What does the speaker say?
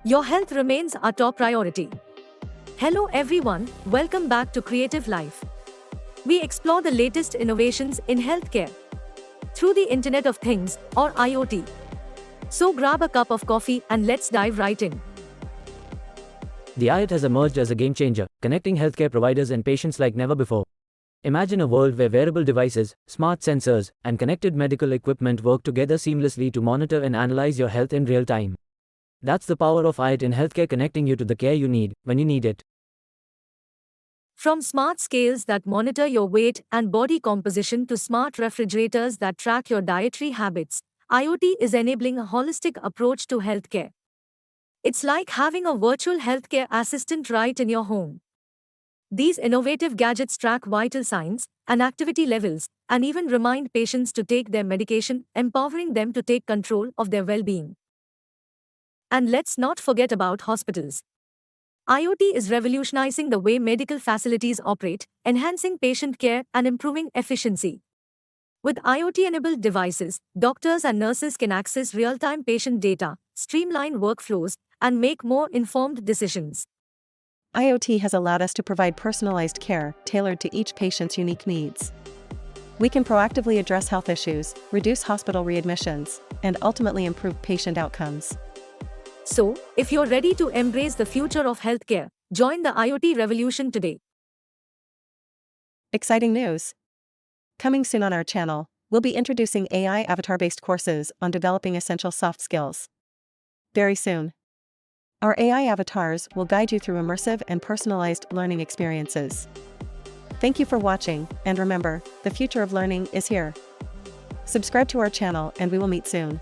Your health remains our top priority. Hello everyone, welcome back to Creative Life. We explore the latest innovations in healthcare through the Internet of Things, or IoT. So grab a cup of coffee and let's dive right in. The IoT has emerged as a game changer, connecting healthcare providers and patients like never before. Imagine a world where wearable devices, smart sensors, and connected medical equipment work together seamlessly to monitor and analyze your health in real time. That's the power of IoT in healthcare, connecting you to the care you need, when you need it. From smart scales that monitor your weight and body composition to smart refrigerators that track your dietary habits, IoT is enabling a holistic approach to healthcare. It's like having a virtual healthcare assistant right in your home. These innovative gadgets track vital signs and activity levels, and even remind patients to take their medication, empowering them to take control of their well-being. And let's not forget about hospitals. IoT is revolutionizing the way medical facilities operate, enhancing patient care and improving efficiency. With IoT-enabled devices, doctors and nurses can access real-time patient data, streamline workflows, and make more informed decisions. IoT has allowed us to provide personalized care tailored to each patient's unique needs. We can proactively address health issues, reduce hospital readmissions, and ultimately improve patient outcomes. So, if you're ready to embrace the future of healthcare, join the IoT revolution today. Exciting news! Coming soon on our channel, we'll be introducing AI avatar-based courses on developing essential soft skills. Very soon. Our AI avatars will guide you through immersive and personalized learning experiences. Thank you for watching, and remember, the future of learning is here. Subscribe to our channel and we will meet soon.